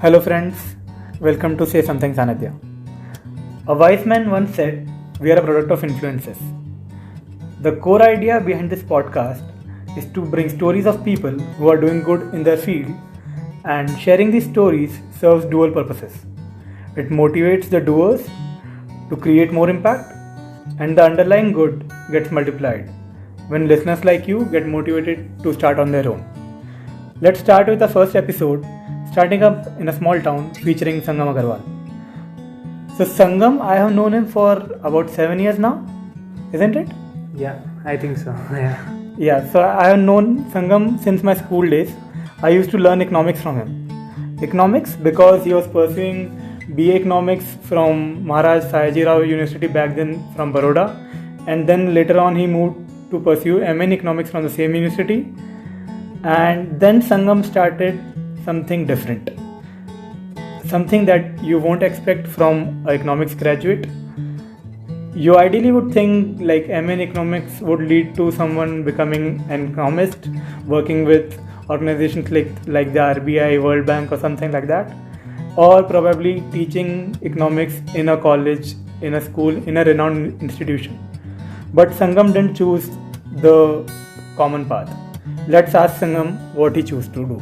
Hello friends, welcome to Say Something Sanidhya. A wise man once said, we are a product of influences. The core idea behind this podcast is to bring stories of people who are doing good in their field, and sharing these stories serves dual purposes. It motivates the doers to create more impact, and the underlying good gets multiplied when listeners like you get motivated to start on their own. Let's start with the first episode, starting up in a small town featuring Sangam Agarwal. So Sangam, I have known him for about 7 years now, isn't it? Yeah, I think so. Yeah, so I have known Sangam since my school days. I used to learn economics from him. Economics because he was pursuing BA Economics from Maharaj Sayajirao University back then from Baroda, and then later on he moved to pursue MA in Economics from the same university. And then Sangam started something different, something that you won't expect from an economics graduate. You ideally would think like MA in economics would lead to someone becoming an economist, working with organizations like the RBI, World Bank or something like that, or probably teaching economics in a college, in a school, in a renowned institution. But Sangam didn't choose the common path. Let's ask Sangam what he chose to do.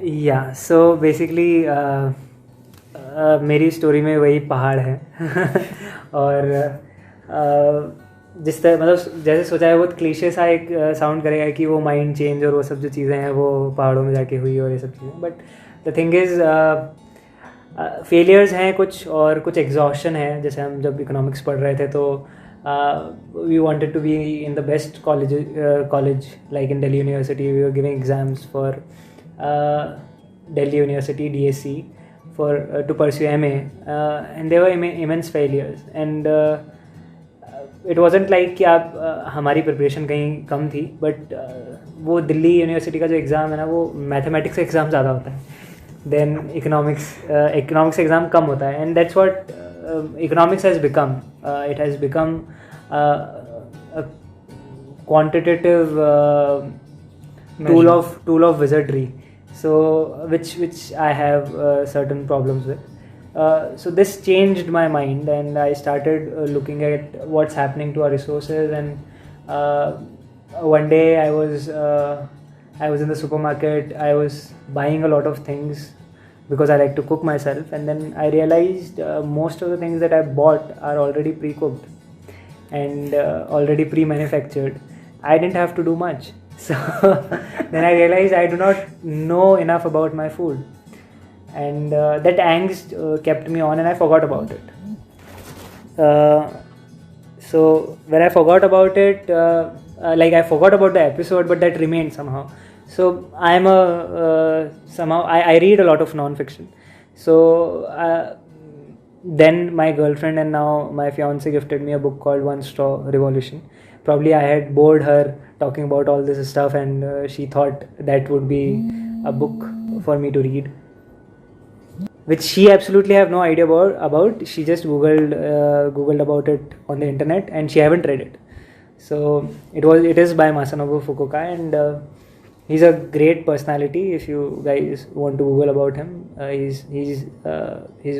Yeah, so basically मेरी story में वही पहाड़ है और जिस तरह मतलब जैसे सोचा है बहुत क्लीशे सा एक साउंड करेगा कि वो माइंड चेंज और वो सब जो चीज़ें हैं वो पहाड़ों में जाके हुई और ये सब चीज़ें, but the thing is failures हैं कुछ और कुछ एग्जॉशन है. जैसे हम जब इकोनॉमिक्स पढ़ रहे थे तो we wanted to be in the best college like in Delhi University. We were giving exams for Delhi University DSC for to pursue MA, and there were immense failures, and it wasn't like कि आप हमारी preparation कहीं कम थी, but वो Delhi university का जो exam है ना वो मैथमेटिक्स का एग्ज़ाम ज़्यादा होता है देन इकोनॉमिक्स एग्ज़ाम कम होता है, and that's what economics has become. It has become a quantitative tool of wizardry, so which I have certain problems with. So this changed my mind, and I started looking at what's happening to our resources. And one day I was in the supermarket. I was buying a lot of things because I like to cook myself, and then I realized most of the things that I bought are already pre-cooked and already pre-manufactured. I didn't have to do much. So then I realized I do not know enough about my food, and that angst kept me on, and I forgot about it. So when I forgot about it, I forgot about the episode, but that remained somehow. So I'm I read a lot of non-fiction. So then my girlfriend and now my fiance gifted me a book called One Straw Revolution. Probably I had bored her talking about all this stuff, and she thought that would be a book for me to read, which she absolutely have no idea about. She just googled about it on the internet, and she haven't read it. So it is by Masanobu Fukuoka, and he's a great personality. If you guys want to Google about him, he's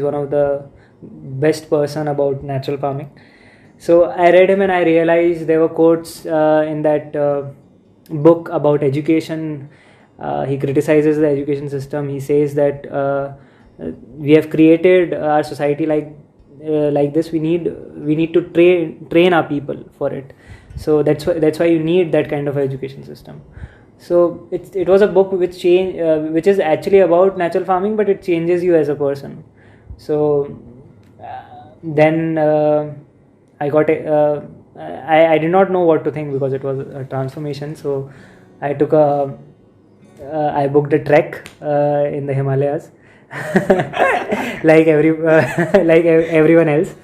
one of the best person about natural farming. So I read him, and I realized there were quotes in that book about education. He criticizes the education system. He says that we have created our society like this. We need to train our people for it. So that's why you need that kind of education system. So it was a book which is actually about natural farming, but it changes you as a person. So then I got I did not know what to think because it was a transformation. So I booked a trek in the Himalayas like everyone else,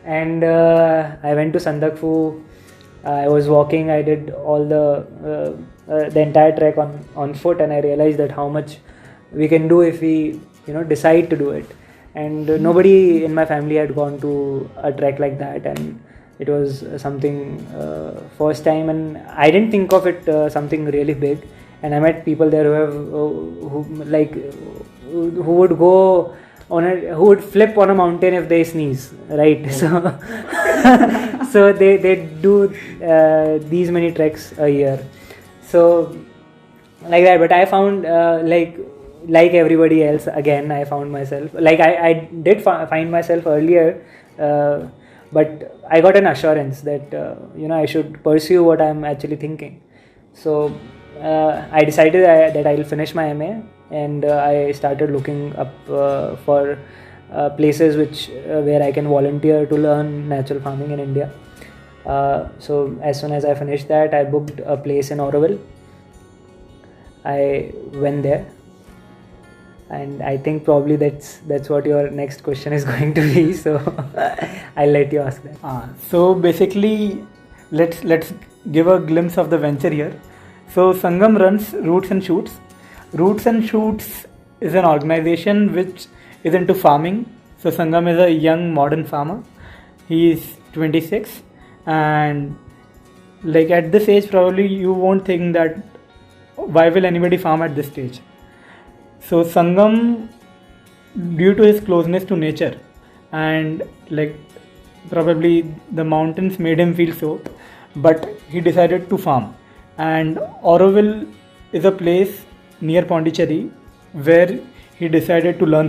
and I went to Sandakphu. I was walking. I did all the entire trek on foot, and I realized that how much we can do if we decide to do it. And nobody in my family had gone to a trek like that, and it was something first time, and I didn't think of it something really big. and I met people there who would go who would flip on a mountain if they sneeze, right? So they do these many treks a year, so like that. But I found like everybody else, again I found myself like I did find myself earlier, but I got an assurance that I should pursue what I'm actually thinking. So I decided that I'll finish my MA, and I started looking up for places where I can volunteer to learn natural farming in India. So as soon as I finished that, I booked a place in Agrawal. I went there, and I think probably that's what your next question is going to be. So I'll let you ask that. So basically, let's give a glimpse of the venture here. So Sangam runs Roots and Shoots. Roots and Shoots is an organization which is into farming. So Sangam is a young modern farmer. He is 26, and like at this age probably you won't think that why will anybody farm at this stage. So Sangam, due to his closeness to nature, and like probably the mountains made him feel so, but he decided to farm. And Agrawal is a place near Pondicherry where he decided to learn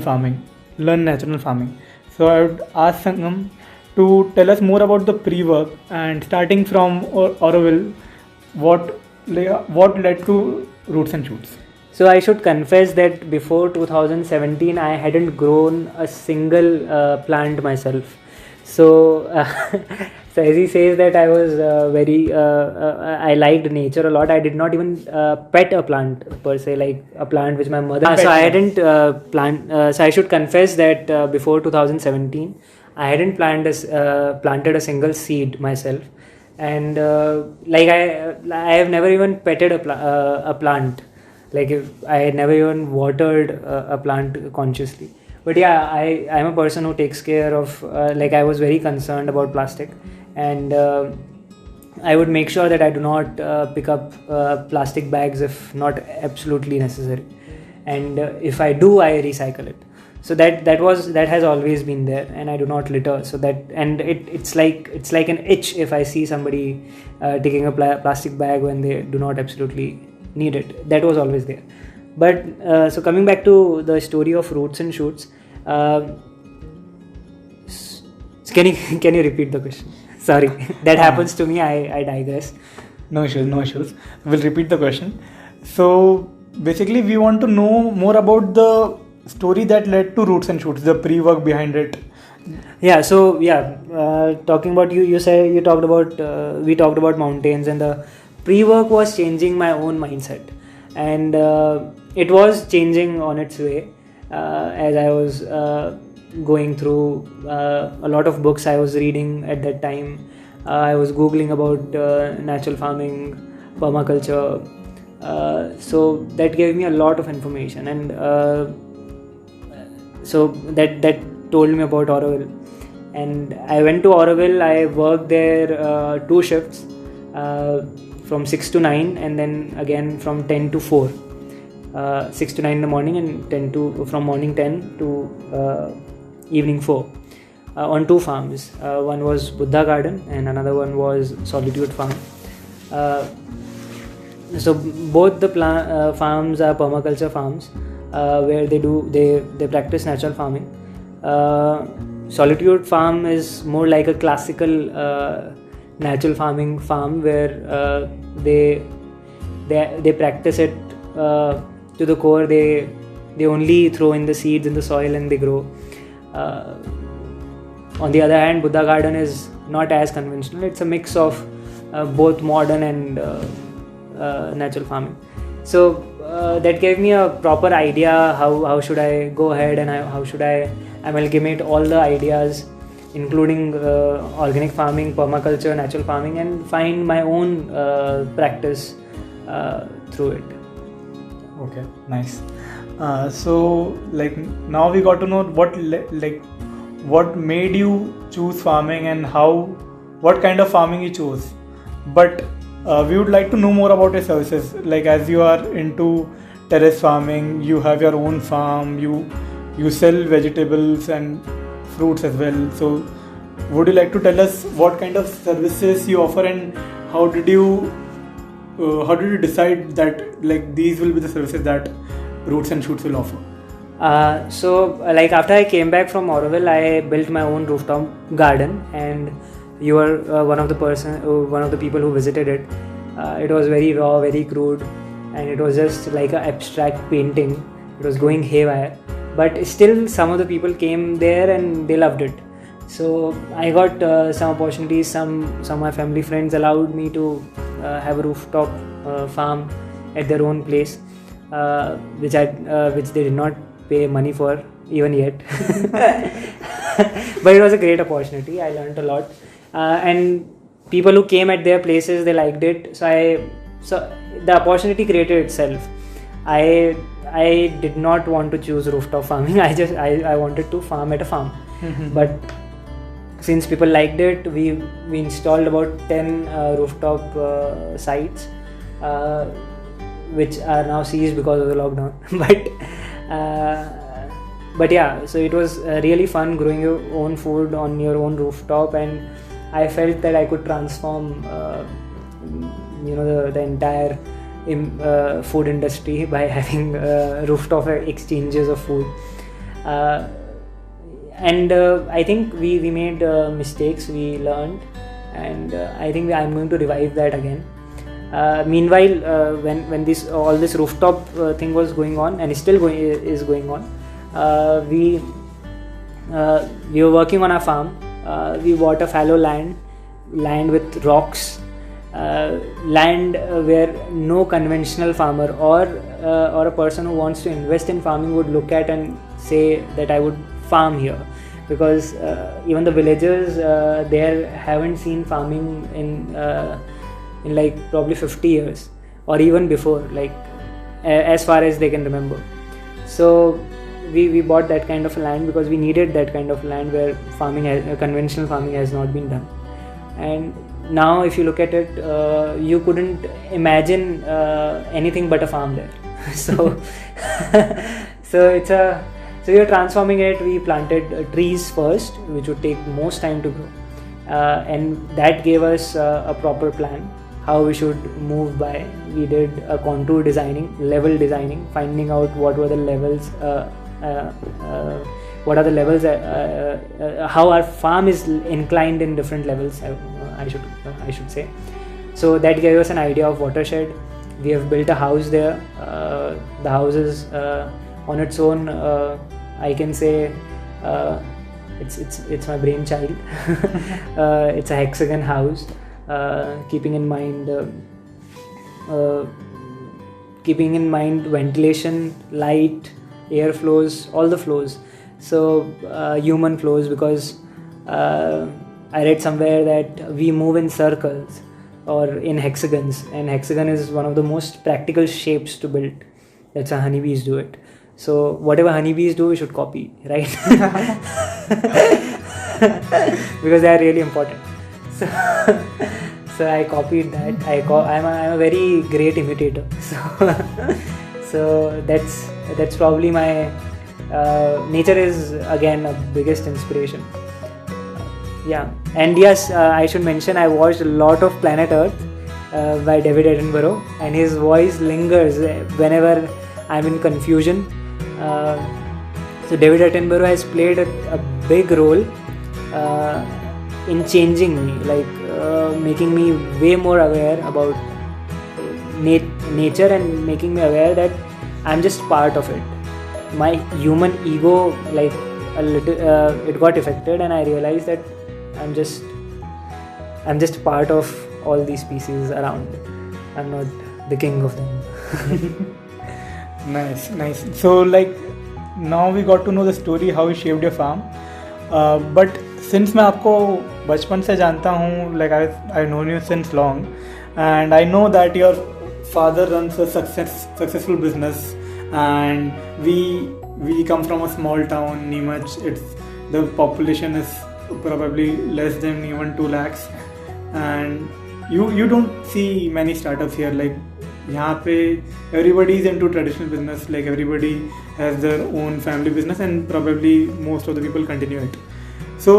natural farming. So I would ask Sangam to tell us more about the pre-work, and starting from Agrawal, what led to Roots and Shoots. So I should confess that before 2017 I hadn't grown a single plant myself. So, so as he says that I was I liked nature a lot. I did not even pet a plant per se, like a plant which my mother. So I hadn't plant. So I should confess that before 2017 I hadn't planted a single seed myself, and I have never even petted a plant. Like I had never even watered a plant consciously. But yeah, I'm a person who takes care of, I was very concerned about plastic, and I would make sure that I do not pick up plastic bags if not absolutely necessary. And if I do, I recycle it. So that has always been there, and I do not litter. So that, and it's like an itch if I see somebody taking a plastic bag when they do not absolutely need it. That was always there. But so coming back to the story of Roots and Shoots, can you repeat the question? Sorry, that happens to me. I digress. No issues. We'll repeat the question. So basically, we want to know more about the story that led to Roots and Shoots, the pre-work behind it. Yeah. So talking about we talked about mountains, and the pre-work was changing my own mindset, and it was changing on its way as I was going through a lot of books I was reading at that time. I was googling about natural farming, permaculture, so that gave me a lot of information, and so that told me about Agrawal. And I went to Agrawal. I worked there 2 shifts, from 6 to 9, and then again from 10 to 4. 6 to 9 in the morning, and from morning 10 to evening 4, on 2 farms. One was Buddha Garden and another one was Solitude Farm. So both the farms are permaculture farms, where they practice natural farming. Solitude Farm is more like a classical natural farming farm, where they practice it to the core. They only throw in the seeds in the soil and they grow. On the other hand, Buddha Garden is not as conventional. It's a mix of both modern and natural farming. So that gave me a proper idea how should I go ahead, and how should I amalgamate all the ideas, including organic farming, permaculture, natural farming, and find my own practice through it. Okay, nice. So now we got to know what made you choose farming and what kind of farming you chose. But We would like to know more about your services. Like, as you are into terrace farming, you have your own farm, you sell vegetables and fruits as well. So, would you like to tell us what kind of services you offer, and how did you decide that like these will be the services that Roots and Shoots will offer? Like after I came back from Agrawal, I built my own rooftop garden, and you were one of the people who visited it. It was very raw, very crude, and it was just like an abstract painting. It was going haywire, but still some of the people came there and they loved it. So I got some opportunities. Some of my family friends allowed me to have a rooftop farm at their own place, which they did not pay money for even yet. But it was a great opportunity. I learned a lot, and people who came at their places, they liked it. So the opportunity created itself. I did not want to choose rooftop farming. I wanted to farm at a farm. But since people liked it, we installed about 10 rooftop sites, which are now seized because of the lockdown. But yeah, so it was really fun growing your own food on your own rooftop, and I felt that I could transform the entire food industry by having rooftop exchanges of food. And I think we made mistakes, we learned, and I think I'm going to revive that again. Meanwhile, when all this rooftop thing was going on, and is going on, we were working on our farm. We bought a fallow land with rocks, land where no conventional farmer or a person who wants to invest in farming would look at and say that I would farm here, because even the villagers there haven't seen farming in like probably 50 years or even before, like as far as they can remember. So we bought that kind of land because we needed that kind of land where conventional farming has not been done. And now if you look at it, you couldn't imagine anything but a farm there. So we are transforming it. We planted trees first, which would take most time to grow, and that gave us a proper plan how we should move by. We did a contour designing, level designing, finding out what were the levels, how our farm is inclined in different levels, I should say. So that gave us an idea of watershed. We have built a house there. The house is on its own, I can say it's my brainchild. It's a hexagon house, keeping in mind ventilation, light, air flows, all the flows. So human flows, because I read somewhere that we move in circles or in hexagons, and hexagon is one of the most practical shapes to build. That's how honeybees do it. So whatever honeybees do, we should copy, right? Because they are really important. So I copied that. I'm a very great imitator. So that's probably my nature is again a biggest inspiration. Yeah, and yes, I should mention I watched a lot of Planet Earth by David Attenborough, and his voice lingers whenever I'm in confusion. So David Attenborough has played a big role in changing me, like making me way more aware about nature and making me aware that I'm just part of it. My human ego, like a little, it got affected, and I realized that I'm just part of all these species around. I'm not the king of them. Nice. So like now we got to know the story how you shaped your farm. But since मैं आपको बचपन से जानता हूँ, like I've known you since long, and I know that your father runs a successful business, and we come from a small town, Neemuch. The population is probably less than even 2 lakhs, and you don't see many startups here. Like यहाँ पे everybody is into traditional business. Like everybody has their own family business, and probably most of the people continue it. So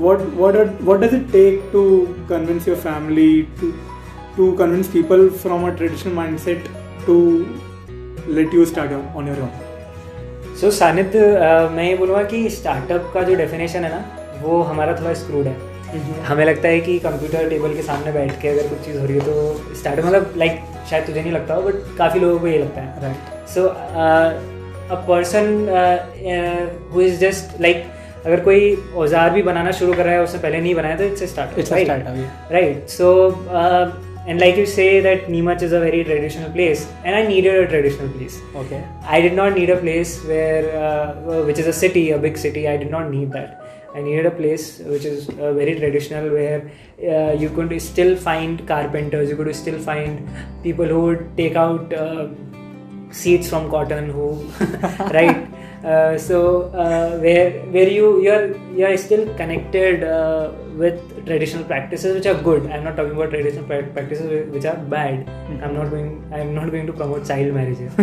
what does it take to convince your family to convince people from a traditional mindset to let you start on your own? So सानिध्य, मैं ये बोलूँगा कि startup का जो definition है ना, वो हमारा थोड़ा स्क्रूड है. हमें लगता है कि कंप्यूटर टेबल के सामने बैठ के अगर कुछ चीज़ हो रही है तो स्टार्टअप, मतलब लाइक शायद तुझे नहीं लगता हो बट काफ़ी लोगों को ये लगता है. Right. So a person who is just like, अगर कोई औजार भी बनाना शुरू कर रहा है, उसने पहले नहीं बनाया, तो it's a startup. Right. So and like you say that Neemuch is a very traditional place, and I needed a traditional place. Okay. I did not need a place where which is a city, a big city. I did not need that. I needed a place which is very traditional, where you could still find carpenters, you could still find people who would take out seeds from cotton, who right. Where you are still connected with traditional practices which are good. I'm not talking about traditional practices which are bad. I'm not going to promote child marriage here.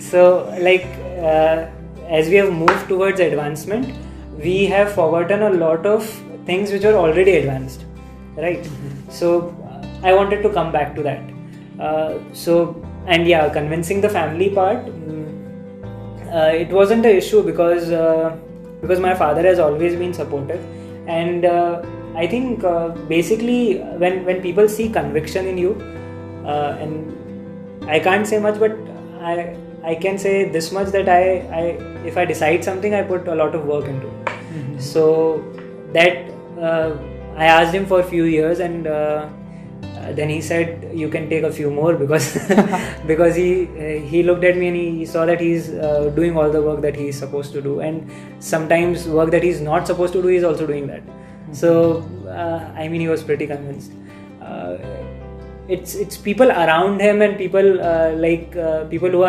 So like as we have moved towards advancement, we have forgotten a lot of things which are already advanced, right? So I wanted to come back to that. And yeah, convincing the family part, it wasn't an issue because my father has always been supportive, and I think basically when people see conviction in you, and I can't say much, but I can say this much, that I if I decide something, I put a lot of work into it. So that I asked him for a few years, and then he said you can take a few more, because because he looked at me and he saw that he's doing all the work that he's supposed to do, and sometimes work that he's not supposed to do, he's also doing that. So I mean, he was pretty convinced. It's people around him, and people people who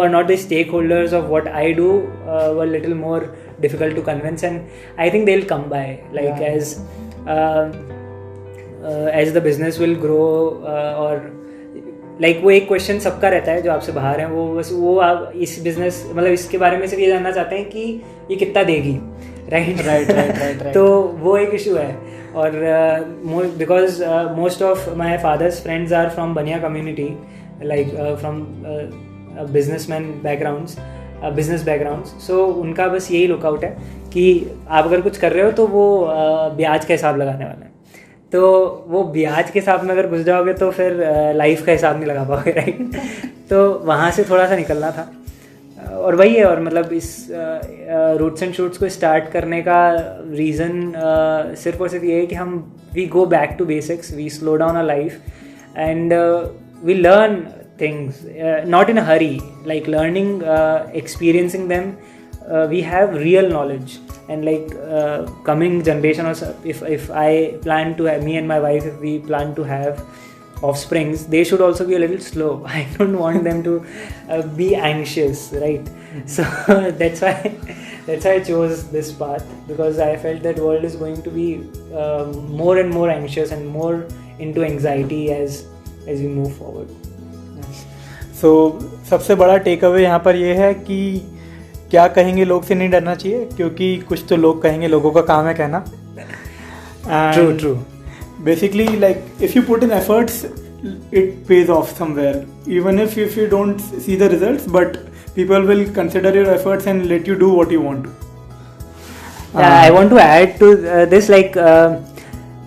are not the stakeholders of what I do were a little more difficult to convince, and I think they'll come by, like as the business will grow, or like वो एक question सबका रहता है जो आपसे बाहर है, वो बस वो आप इस बिजनेस, मतलब इसके बारे में सिर्फ ये जानना चाहते हैं कि ये कितना देगी, राइट. तो वो एक इशू है. और because most of my father's friends are from Bania community, like from businessman backgrounds. So उनका बस यही लुकआउट है कि आप अगर कुछ कर रहे हो तो वो ब्याज का हिसाब लगाने वाला है. तो वो ब्याज के हिसाब में अगर घुस जाओगे तो फिर लाइफ का हिसाब नहीं लगा पाओगे, राइट. तो वहाँ से थोड़ा सा निकलना था, और वही है. और मतलब इस रूट्स एंड शूट्स को स्टार्ट करने का रीज़न सिर्फ और सिर्फ ये है कि हम we go back to basics, we slow down our life, and we learn things, not in a hurry, like learning, experiencing them. We have real knowledge, and like coming generation, or if I plan to have, me and my wife, if we plan to have offsprings, they should also be a little slow. I don't want them to be anxious, right? So that's why I chose this path, because I felt that world is going to be more and more anxious and more into anxiety as we move forward. So सबसे बड़ा take away यहाँ पर ये है कि क्या कहेंगे लोग से नहीं डरना चाहिए, क्योंकि कुछ तो लोग कहेंगे, लोगों का काम है कहना. True. Basically, like if you put in efforts, it pays off somewhere. Even if you don't see the results, but people will consider your efforts and let you do what you want to. I want to add to this, like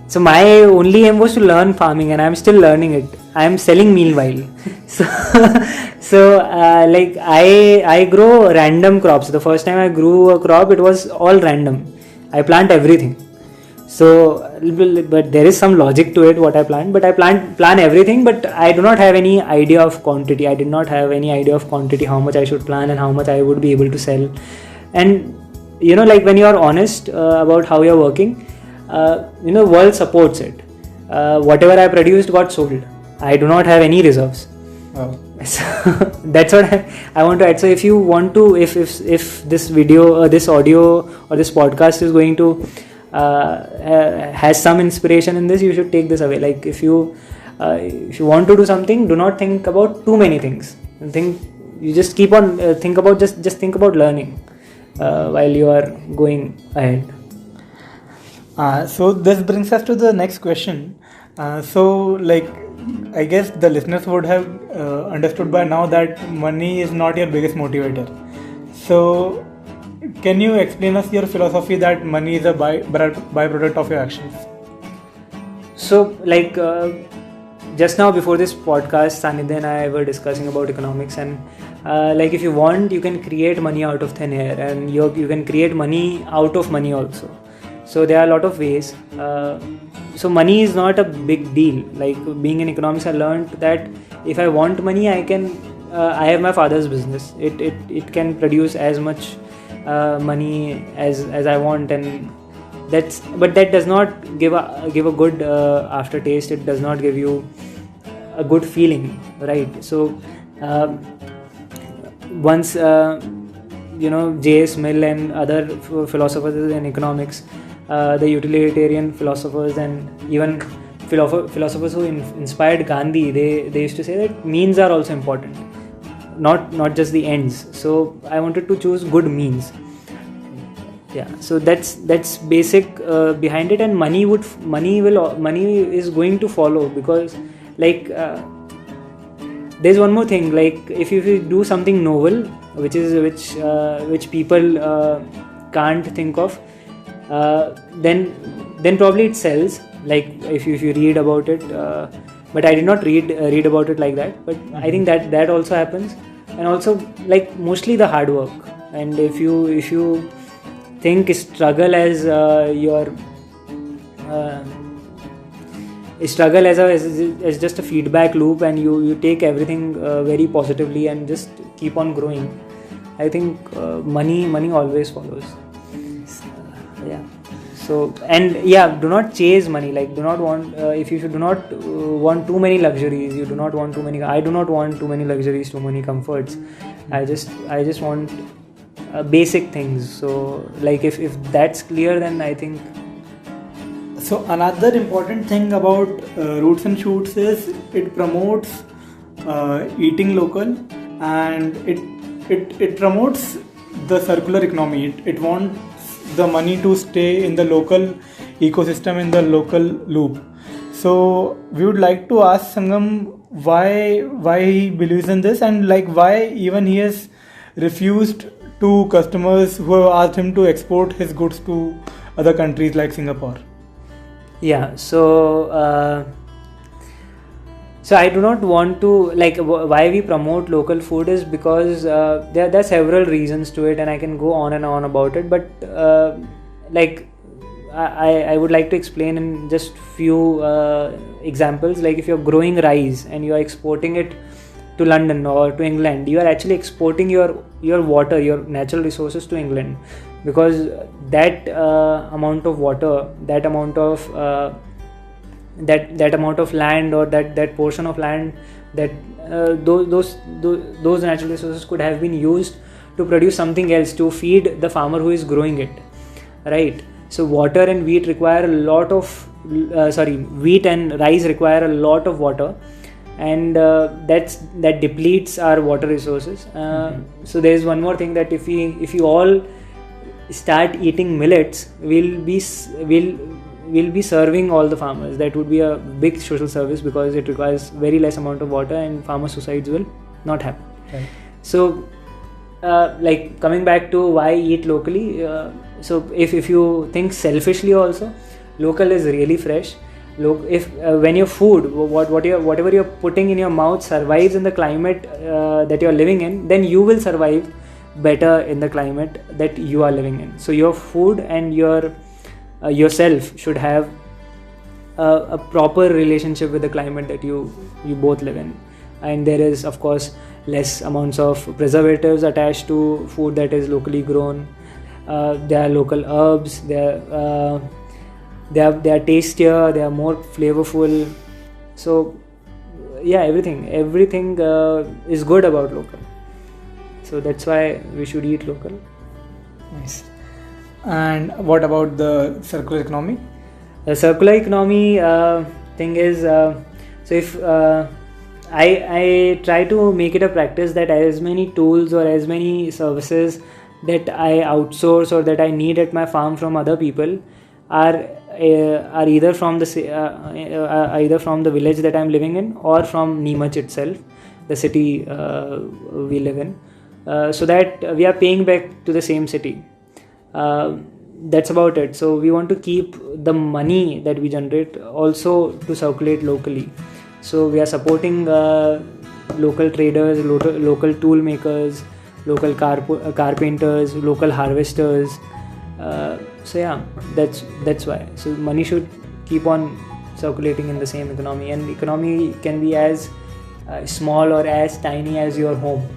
so my only aim was to learn farming, and I'm still learning it. I am selling meanwhile. So like I grow random crops. The first time I grew a crop, it was all random. I plant everything. So, but there is some logic to it what I plant. But I plan everything, but I do not have any idea of quantity. I did not have any idea of quantity, how much I should plant and how much I would be able to sell. And you know, like when you are honest about how you are working, you know, world supports it. Whatever I produced got sold. I do not have any reserves. Oh. So that's what I want to add. So if you want to, if this video, this audio or this podcast is going to has some inspiration in this, you should take this away. Like if you want to do something, do not think about too many things. You just keep on think about learning while you are going ahead. So this brings us to the next question. I guess the listeners would have understood by now that money is not your biggest motivator. So can you explain us your philosophy that money is a byproduct of your actions? So just now before this podcast, Sanidhya and I were discussing about economics, and if you want, you can create money out of thin air, and you can create money out of money also. So there are a lot of ways. So money is not a big deal. Like being in economics, I learned that if I want money, I can. I have my father's business. It can produce as much money as I want, and that does not give a good aftertaste. It does not give you a good feeling, right? So once J.S. Mill and other philosophers in economics, the utilitarian philosophers, and even philosophers who inspired Gandhi, they used to say that means are also important, not just the ends. So I wanted to choose good means. Yeah, so that's basic behind it, and money is going to follow, because there's one more thing. Like if you do something novel, which people can't think of, then probably it sells. Like if you read about it, but I did not read about it like that. But I think that also happens, and also mostly the hard work. And if you think struggle as your struggle as just a feedback loop, and you take everything very positively and just keep on growing, I think money always follows. So, and do not chase money. Like do not want do not want too many luxuries. You do not want too many. I do not want too many luxuries, too many comforts. I just want basic things. So if that's clear, then I think. So another important thing about Roots and Shoots is it promotes eating local, and it promotes the circular economy. It wants the money to stay in the local ecosystem, in the local loop. So we would like to ask Sangam why he believes in this, and why even he has refused to customers who have asked him to export his goods to other countries like Singapore. Yeah, so I do not want to, why we promote local food is because there are several reasons to it, and I can go on and on about it, but I would like to explain in just few examples. Like if you're growing rice and you are exporting it to London or to England, you are actually exporting your water, your natural resources to England, because that amount of water, that amount of land, or that portion of land, that those natural resources could have been used to produce something else, to feed the farmer who is growing it, right? So water and wheat require a lot of wheat and rice require a lot of water, and that depletes our water resources. So there is one more thing, that if we all start eating millets, we'll be serving all the farmers. That would be a big social service, because it requires very less amount of water, and farmer suicides will not happen. Right. So coming back to why eat locally, so if you think selfishly also, local is really fresh. If when your food, whatever you're putting in your mouth survives in the climate that you're living in, then you will survive better in the climate that you are living in. So your food and yourself should have a proper relationship with the climate that you both live in. And there is, of course, less amounts of preservatives attached to food that is locally grown. There are local herbs. They are tastier. They are more flavorful. So everything is good about local. So that's why we should eat local. Nice. And what about the circular economy? The circular economy thing is, so if I try to make it a practice that as many tools or as many services that I outsource or that I need at my farm from other people are either from the village that I'm living in or from Neemuch itself, the city we live in, so that we are paying back to the same city. That's about it. So we want to keep the money that we generate also to circulate locally. So we are supporting local traders, local tool makers, local carpenters, local harvesters. So yeah, that's why. So money should keep on circulating in the same economy, and economy can be as small or as tiny as your home.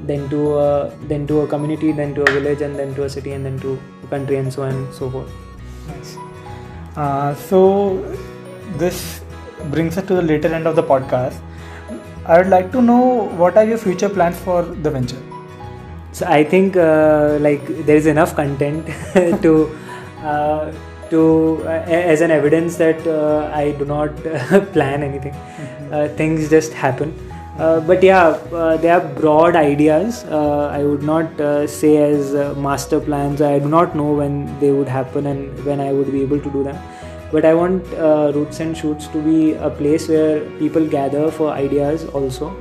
Then to a community, then to a village, and then to a city, and then to a country, and so on and so forth. Nice. So this brings us to the later end of the podcast. I would like to know what are your future plans for the venture. So I think there is enough content to as an evidence that I do not plan anything. Things just happen. But yeah, they are broad ideas. I would not say as master plans. I do not know when they would happen and when I would be able to do them. But I want Roots and Shoots to be a place where people gather for ideas also.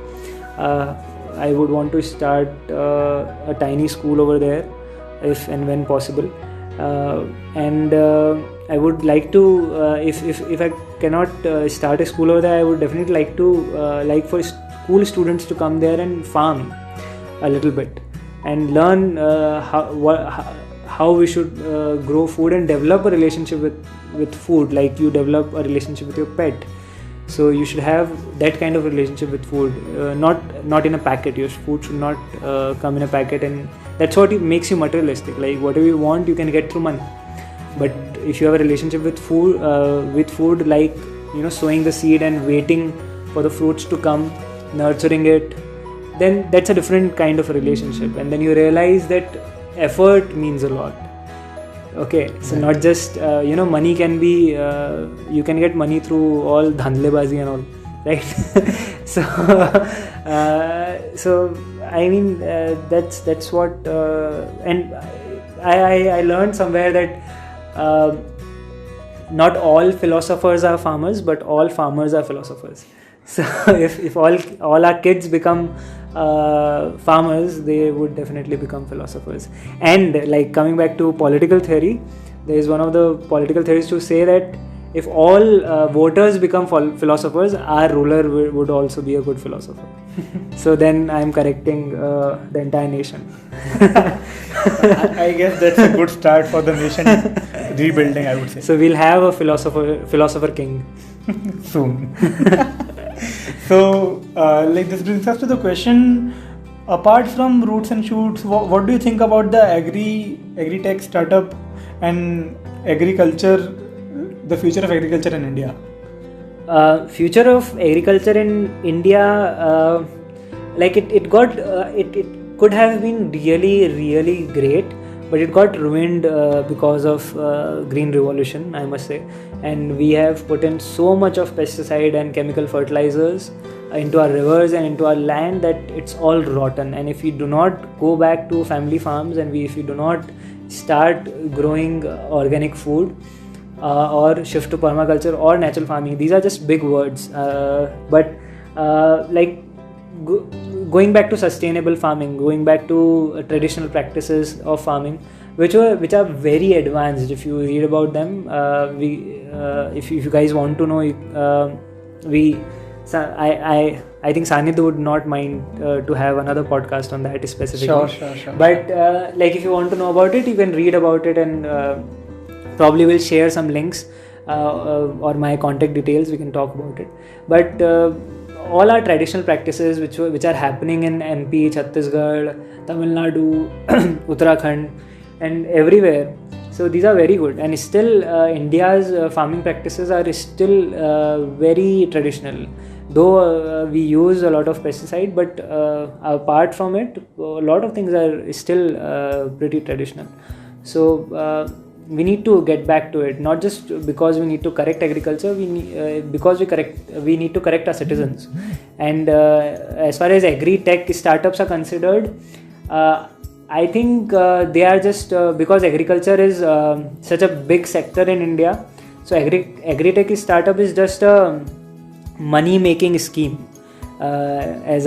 I would want to start a tiny school over there if and when possible. And I would like to, if I cannot start a school over there, I would definitely like to for school students to come there and farm a little bit and learn how we should grow food and develop a relationship with food, like you develop a relationship with your pet. So you should have that kind of relationship with food, not in a packet. Your food should not come in a packet, and that's what makes you materialistic. Like whatever you want, you can get through money. But if you have a relationship with food, like sowing the seed and waiting for the fruits to come, nurturing it, then that's a different kind of a relationship. And then you realize that effort means a lot. Okay, so not just money can be you can get money through all dhandlebazi and all, right? So I mean that's what and I learned somewhere that not all philosophers are farmers, but all farmers are philosophers. So if all our kids become farmers, they would definitely become philosophers. And like coming back to political theory, there is one of the political theories to say that if all voters become philosophers, our ruler would also be a good philosopher. So then I am correcting the entire nation. I guess that's a good start for the nation rebuilding, I would say. So we'll have a philosopher king soon. So, this brings us to the question, apart from Roots and Shoots, what do you think about the agri-tech startup and agriculture, the future of agriculture in India? Future of agriculture in India, it could have been really, really great, but it got ruined because of green revolution, I must say. And we have put in so much of pesticide and chemical fertilizers into our rivers and into our land that it's all rotten. And if we do not go back to family farms, and if we do not start growing organic food or shift to permaculture or natural farming, these are just big words, but going back to sustainable farming, going back to traditional practices of farming, which are very advanced. If you read about them, if you guys want to know, I think Sanidhya would not mind to have another podcast on that specifically. Sure. But if you want to know about it, you can read about it, and probably will share some links or my contact details. We can talk about it. But all our traditional practices which are happening in MP, Chhattisgarh, Tamil Nadu, Uttarakhand, and everywhere. So these are very good, and still India's farming practices are still very traditional. Though we use a lot of pesticide, but apart from it, a lot of things are still pretty traditional. So we need to get back to it, not just because we need to correct agriculture, because we need to correct our citizens. And as far as agri-tech startups are considered, I think they are just because agriculture is such a big sector in India. So agri-tech startup is just a money-making scheme, as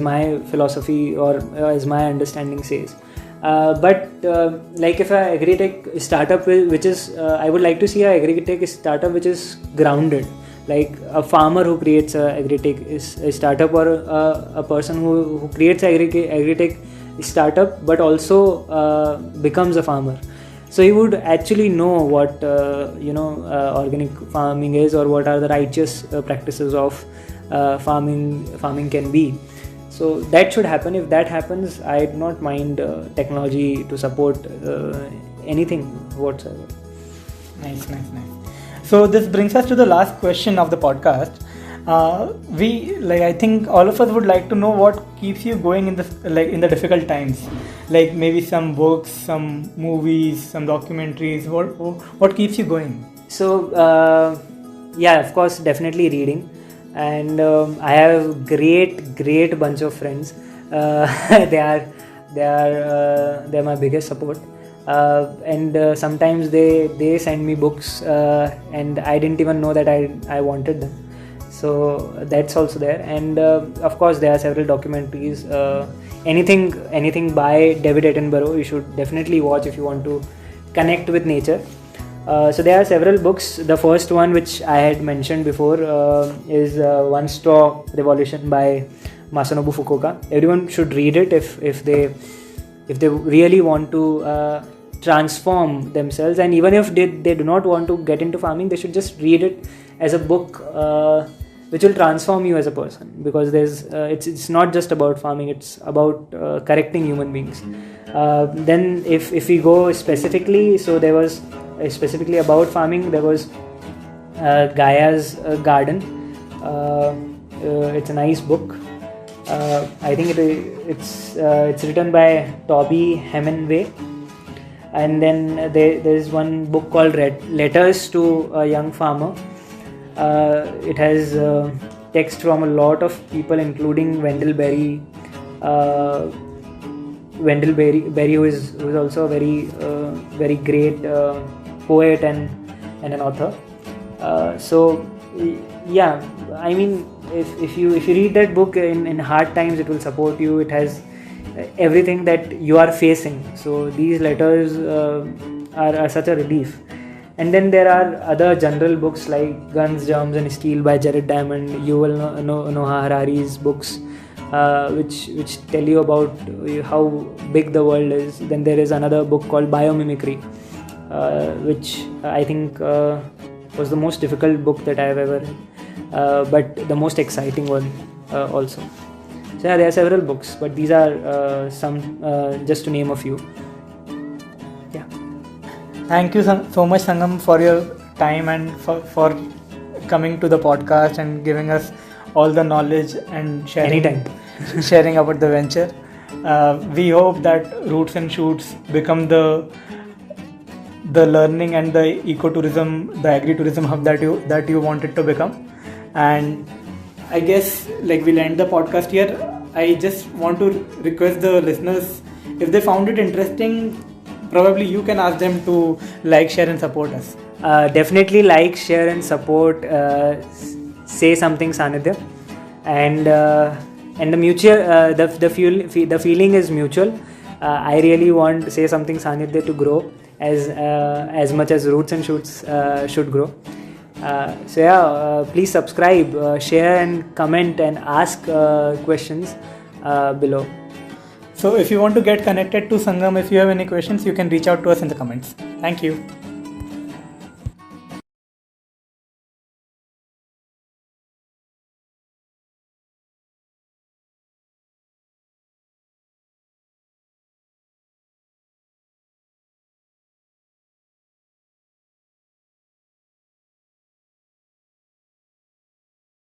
my philosophy or as my understanding says. But like if a agri-tech startup which is I would like to see a agri-tech startup which is grounded, like a farmer who creates a agri-tech startup, or a person who creates a agri-tech startup but also becomes a farmer. So he would actually know what organic farming is, or what are the righteous practices of farming can be. So that should happen. If that happens, I do not mind technology to support anything whatsoever. Nice. So this brings us to the last question of the podcast. I think all of us would like to know what keeps you going in the difficult times. Like maybe some books, some movies, some documentaries. What keeps you going? So of course, definitely reading. And I have great bunch of friends. They are my biggest support. And sometimes they send me books, and I didn't even know that I wanted them. So that's also there. And of course, there are several documentaries. Anything by David Attenborough you should definitely watch if you want to connect with nature. So there are several books. The first one, which I had mentioned before, is One Straw Revolution by Masanobu Fukuoka. Everyone should read it if they really want to transform themselves, and even if they do not want to get into farming, they should just read it as a book which will transform you as a person, because it's not just about farming, it's about correcting human beings. Then if we go specifically, so there was specifically about farming, there was Gaia's Garden. It's a nice book. I think it's written by Toby Hemingway. And then there's one book called Letters to a Young Farmer. It has text from a lot of people, including Wendell Berry, who is also a very great poet and an author. So yeah, I mean, if you read that book in hard times, it will support you. It has everything that you are facing. So these letters are such a relief. And then there are other general books like Guns, Germs and Steel by Jared Diamond, Yuval Noah Harari's books, which tell you about how big the world is. Then there is another book called Biomimicry, which I think was the most difficult book that I have ever read, but the most exciting one also. So yeah, there are several books, but these are some just to name a few. Yeah. Thank you so much, Sangam, for your time and for coming to the podcast and giving us all the knowledge and sharing about the venture. We hope that Roots and Shoots become the learning and the ecotourism, the agri-tourism hub that you want it to become. And I guess we'll end the podcast here. I just want to request the listeners, if they found it interesting, probably you can ask them to like, share and support us. Definitely like, share and support Say Something Sanidhya, and the mutual the feeling is mutual. I really want Say Something Sanidhya to grow as much as Roots and Shoots should grow. So yeah, please subscribe, share and comment and ask questions below. So if you want to get connected to Sangam, if you have any questions, you can reach out to us in the comments. Thank you.